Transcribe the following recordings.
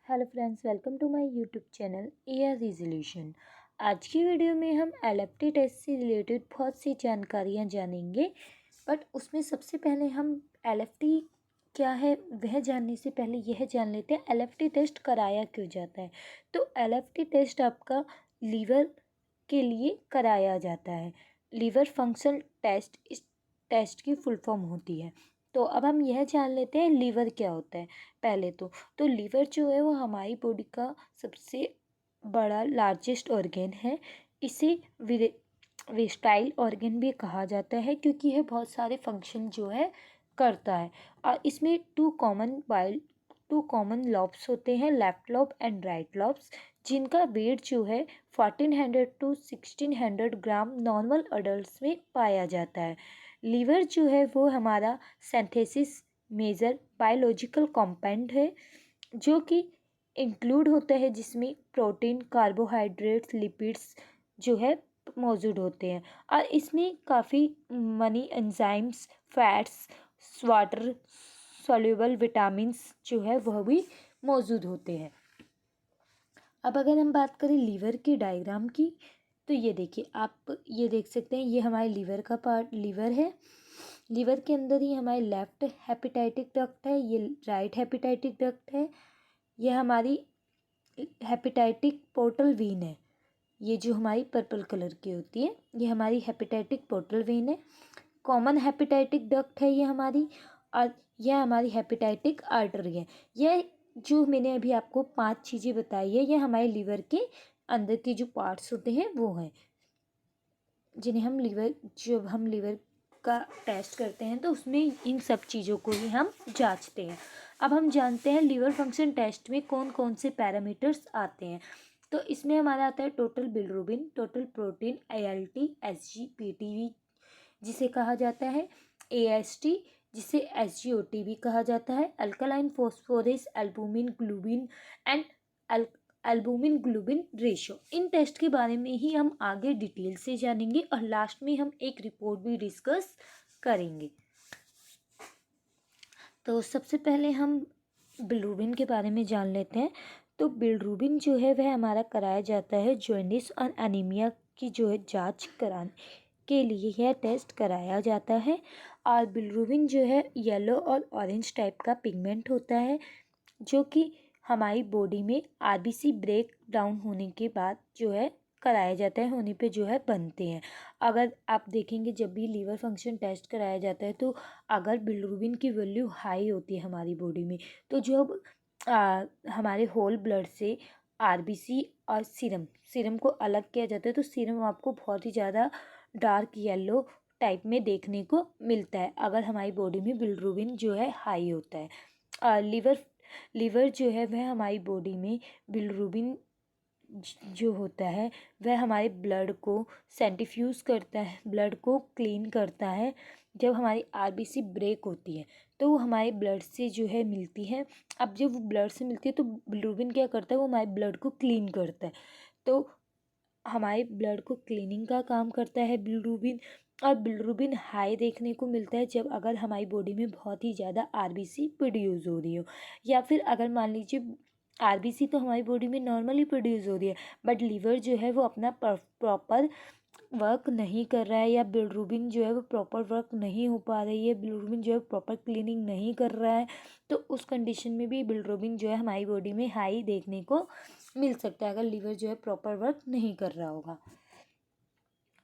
Hello friends, welcome to my YouTube channel AR resolution. आज की video में हम एलएफटी टेस्ट से रिलेटेड बहुत सी जानकारियां जानेंगे। बट उसमें सबसे पहले हम एलएफटी क्या है वह जानने से पहले यह जान लेते हैं एलएफटी टेस्ट कराया क्यों जाता है। तो एलएफटी टेस्ट आपका लीवर के लिए कराया जाता है। लीवर फंक्शन टेस्ट इस टेस्ट की फुल फॉर्म होती है। तो अब हम यह जान लेते हैं लीवर क्या होता है। पहले तो लीवर जो है वो हमारी बॉडी का सबसे बड़ा लार्जेस्ट ऑर्गेन है। इसे वेस्टाइल ऑर्गेन भी कहा जाता है क्योंकि यह बहुत सारे फंक्शन जो है करता है। और इसमें टू कॉमन लॉब्स होते हैं, left lobe and right lobes, जिनका वेट जो है 1400 to 1600 ग्राम नॉर्मल अडल्ट्स में पाया जाता है। लीवर जो है वो हमारा सिंथेसिस मेजर बायोलॉजिकल कंपाउंड है जो कि इंक्लूड होता है, जिसमें प्रोटीन, कार्बोहाइड्रेट्स, लिपिड्स जो है मौजूद होते हैं। और इसमें काफ़ी money enzymes, fats, water soluble vitamins जो है वह भी मौजूद होते हैं। अब अगर हम बात करें लीवर की डायग्राम की, तो ये देखिए, आप ये देख सकते हैं, ये हमारे लीवर का पार्ट लीवर है। लीवर के अंदर ही हमारी लेफ्ट हेपेटाइटिक डक्ट है, ये राइट हेपेटाइटिक डक्ट है, ये हमारी हेपेटाइटिक पोर्टल वेन है। ये जो हमारी पर्पल कलर की होती है ये हमारी हेपेटाइटिक पोर्टल वेन है। कॉमन हेपेटाइटिक डक्ट है ये हमारी, और यह हमारी हेपेटाइटिक आर्टरी है। यह जो मैंने अभी आपको 5 चीज़ें बताई है, यह हमारे लीवर के अंदर के जो पार्ट्स होते हैं वो हैं, जिन्हें हम जब हम लीवर का टेस्ट करते हैं तो उसमें इन सब चीज़ों को ही हम जांचते हैं। अब हम जानते हैं लीवर फंक्शन टेस्ट में कौन कौन से पैरामीटर्स आते हैं। तो इसमें हमारा आता है total bilirubin, total protein, ALT, SGPT जिसे कहा जाता है, AST जिसे SGOT भी कहा जाता है, alkaline phosphorus, albumin globin and albumin globin ratio. इन टेस्ट के बारे में ही हम आगे डिटेल से जानेंगे और लास्ट में हम एक रिपोर्ट भी डिस्कस करेंगे। तो सबसे पहले हम बिलिरुबिन के बारे में जान लेते हैं। तो बिलिरुबिन जो है वह हमारा कराया जाता है जॉन्डिस और एनीमिया की जो है जांच कराने के लिए यह टेस्ट कराया जाता है। और बिलिरुबिन जो है येलो और ऑरेंज टाइप का पिगमेंट होता है, जो कि हमारी बॉडी में आरबीसी ब्रेक डाउन होने के बाद जो है कराया जाता है, होने पे जो है बनते हैं। अगर आप देखेंगे जब भी लीवर फंक्शन टेस्ट कराया जाता है तो अगर बिलिरुबिन की वैल्यू हाई होती है हमारी बॉडी में, तो जो हमारे होल ब्लड से आरबीसी और सीरम को अलग किया जाता है, तो सीरम आपको बहुत ही ज़्यादा डार्क येलो टाइप में देखने को मिलता है अगर हमारी बॉडी में बिलिरुबिन जो है हाई होता है। लीवर जो है वह हमारी बॉडी में बिलिरुबिन जो होता है वह हमारे ब्लड को सेंट्रीफ्यूज करता है, ब्लड को क्लीन करता है। जब हमारी आरबीसी ब्रेक होती है तो वो हमारे ब्लड से जो है मिलती है। अब जब वो ब्लड से मिलती है तो बिलिरुबिन क्या करता है, वो हमारे ब्लड को क्लीन करता है। तो हमारे ब्लड को क्लीनिंग का काम करता है बिलिरुबिन। और बिलिरुबिन हाई देखने को मिलता है जब अगर हमारी बॉडी में बहुत ही ज़्यादा आरबीसी प्रोड्यूस हो रही हो, या फिर अगर मान लीजिए आरबीसी तो हमारी बॉडी में नॉर्मली प्रोड्यूस हो रही है बट लीवर जो है वो अपना प्रॉपर वर्क नहीं कर रहा है, या बिलिरुबिन जो है वो प्रॉपर वर्क नहीं हो पा रही है, बिलिरुबिन जो है प्रॉपर क्लीनिंग नहीं कर रहा है, तो उस कंडीशन में भी बिलिरुबिन जो है हमारी बॉडी में हाई देखने को मिल सकता है अगर लीवर जो है प्रॉपर वर्क नहीं कर रहा होगा।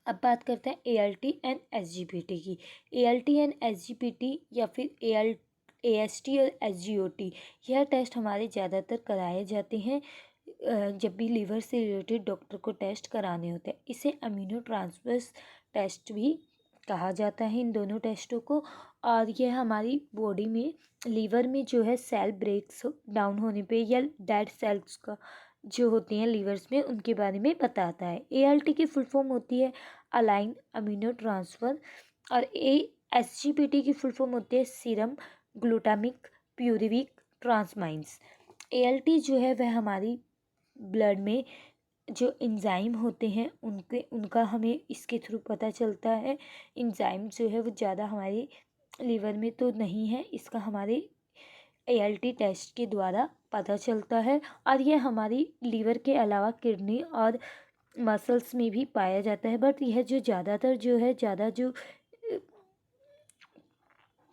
अब बात करते हैं ALT एंड SGPT की। ALT एंड SGPT या फिर AST और SGOT, यह टेस्ट हमारे ज़्यादातर कराए जाते हैं जब भी लीवर से रिलेटेड डॉक्टर को टेस्ट कराने होते हैं। इसे अमीनो ट्रांसफर्स टेस्ट भी कहा जाता है इन दोनों टेस्टों को। और यह हमारी बॉडी में लीवर में जो है सेल ब्रेक्स डाउन होने पे या डेड सेल्स का जो होती हैं लीवर्स में, उनके बारे में बताता है। ALT की फुल फॉर्म होती है अलाइन अमीनो ट्रांसफ़र, और SGPT की फुल फॉर्म होती है सीरम ग्लूटामिक प्यूरिविक ट्रांसमाइंस। ALT जो है वह हमारी ब्लड में जो एंजाइम होते हैं उनका हमें इसके थ्रू पता चलता है। एंजाइम जो है वो ज़्यादा हमारे लीवर में तो नहीं है, इसका हमारे ALT टेस्ट के द्वारा पता चलता है। और यह हमारी लीवर के अलावा किडनी और मसल्स में भी पाया जाता है, बट यह जो ज़्यादातर जो है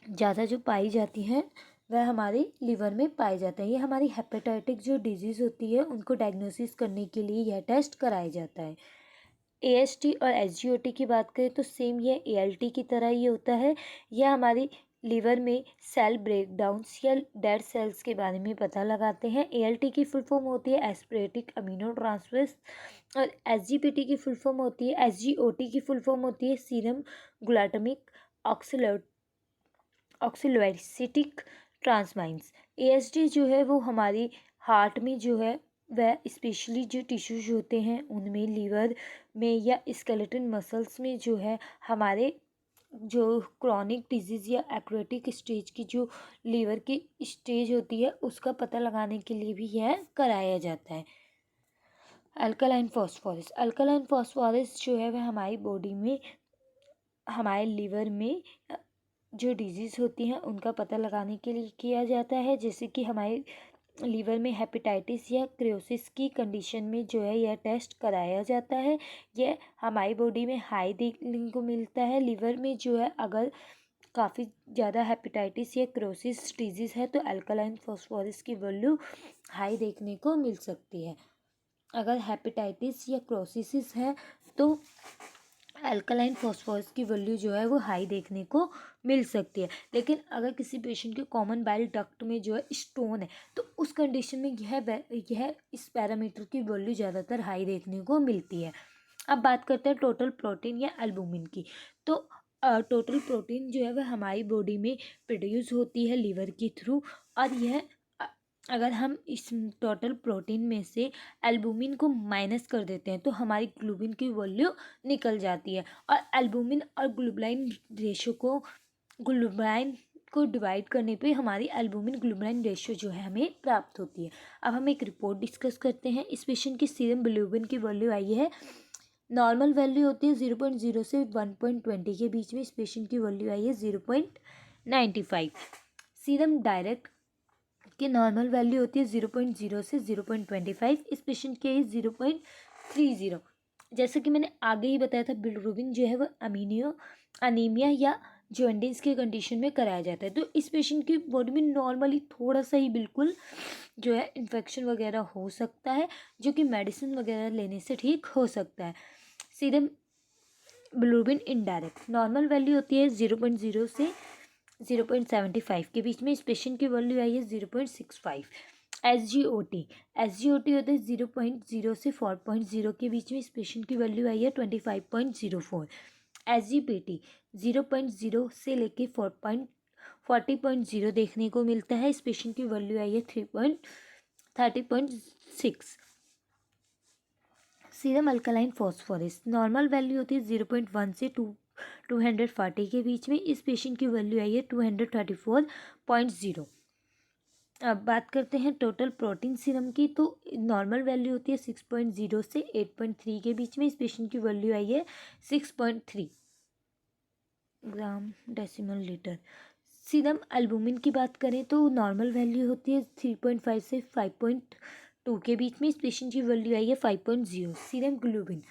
ज़्यादा जो पाई जाती हैं वह हमारे लीवर में पाए जाते हैं। ये हमारी हेपेटाइटिक जो डिजीज़ होती है उनको डायग्नोसिस करने के लिए यह टेस्ट कराया जाता है। AST और SGOT की बात करें तो सेम यह ALT की तरह ही होता है। यह हमारी लीवर में सेल ब्रेकडाउन्स या डेड सेल्स के बारे में पता लगाते हैं। ALT की फुल फॉर्म होती है एस्पिरेटिक अमीनो ट्रांसफेरेज और SGPT की फुल फॉर्म होती है SGOT की फुल फॉर्म होती है सीरम ग्लूटामिक ऑक्सलोएसिटिक ट्रांसमाइंस। AST जो है वो हमारी हार्ट में जो है वह स्पेशली जो टिश्यूज होते हैं उनमें, लीवर में या स्केलेटन मसल्स में जो है हमारे जो क्रॉनिक डिजीज़ या एक्वाटिक स्टेज की जो लीवर की स्टेज होती है उसका पता लगाने के लिए भी यह कराया जाता है। अल्कलाइन फॉस्फोरस जो है वह हमारी बॉडी में, हमारे लीवर में जो डिजीज़ होती हैं उनका पता लगाने के लिए किया जाता है। जैसे कि हमारे लीवर में हेपेटाइटिस या क्रियोसिस की कंडीशन में जो है यह टेस्ट कराया जाता है। यह हमारी बॉडी में हाई देखने को मिलता है। लीवर में जो है अगर काफ़ी ज़्यादा हेपेटाइटिस या क्रियोसिस डिजीज़ है तो अल्कलाइन फॉस्फोरस की वैल्यू हाई देखने को मिल सकती है। अगर हेपेटाइटिस या क्रियोसिस है तो अल्कलाइन फॉस्फोरस की वैल्यू जो है वो हाई देखने को मिल सकती है। लेकिन अगर किसी पेशेंट के कॉमन बाइल डक्ट में जो है स्टोन है तो उस कंडीशन में यह इस पैरामीटर की वैल्यू ज़्यादातर हाई देखने को मिलती है। अब बात करते हैं टोटल प्रोटीन या एल्बुमिन की। तो टोटल प्रोटीन जो है वह हमारी बॉडी में प्रोड्यूस होती है लीवर के थ्रू, और यह अगर हम इस टोटल प्रोटीन में से एल्बुमिन को माइनस कर देते हैं तो हमारी ग्लोबिन की वैल्यू निकल जाती है। और एल्बुमिन और ग्लोबुलाइन को डिवाइड करने पे हमारी एल्बुमिन ग्लोबुलाइन रेशियो जो है हमें प्राप्त होती है। अब हम एक रिपोर्ट डिस्कस करते हैं। इस पेशेंट की सीरम बिलिरुबिन की वैल्यू आई है, नॉर्मल वैल्यू होती है 0.0 से 1.20 के बीच में। इस पेशेंट की वैल्यू आई है 0.95। सीरम डायरेक्ट की नॉर्मल वैल्यू होती है 0.0 से 0.25। इस पेशेंट की है 0.30। जैसे कि मैंने आगे ही बताया था बिलिरुबिन जो है वह अनीमिया या जॉन्डिस के कंडीशन में कराया जाता है। तो इस पेशेंट की बॉडी में नॉर्मली थोड़ा सा ही बिल्कुल जो है इन्फेक्शन वगैरह हो सकता है, जो कि मेडिसिन वगैरह लेने से ठीक हो सकता है। Serum bilirubin indirect normal value होती है 0.0 से 0.75 के बीच में। इस पेशेंट की वैल्यू आई है 0.65। SGOT होता है 0.0 से 4.0 के बीच में। इस पेशेंट की वैल्यू आई है 25.04। SGPT 0.0 से लेके 40.0 देखने को मिलता है। इस पेशेंट की वैल्यू आई है 30.6। Serum alkaline phosphorus normal value होती है 0.1 से 240 के बीच में। इस पेशेंट की वैल्यू आई है 234.0। अब बात करते हैं टोटल प्रोटीन सीरम की। तो नॉर्मल वैल्यू होती है 6.0 से 8.3 के बीच में। इस पेशेंट की वैल्यू आई है 6.3 ग्राम डेसिमल लीटर। सीरम एल्बुमिन की बात करें तो नॉर्मल वैल्यू होती है 3.5 से 5.2 के बीच में। इस पेशेंट की वैल्यू आई है 5.0। सीरम ग्लोबिन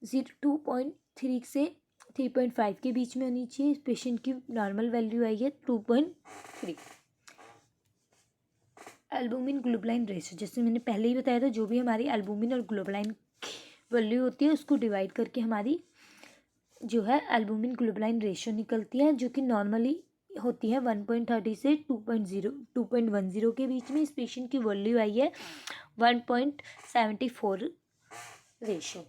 2.3 से 3.5 के बीच में होनी चाहिए। इस पेशेंट की नॉर्मल वैल्यू आई है 2.3। एल्बुमिन ग्लोबुलाइन रेशियो, जैसे मैंने पहले ही बताया था, जो भी हमारी एल्बुमिन और ग्लोबुलाइन वैल्यू होती है उसको डिवाइड करके हमारी जो है एल्बुमिन ग्लोबुलाइन रेशियो निकलती है, जो कि नॉर्मली होती है 1.30 से 2.10 के बीच में। इस पेशेंट की वैल्यू आई है 1.74 रेशियो।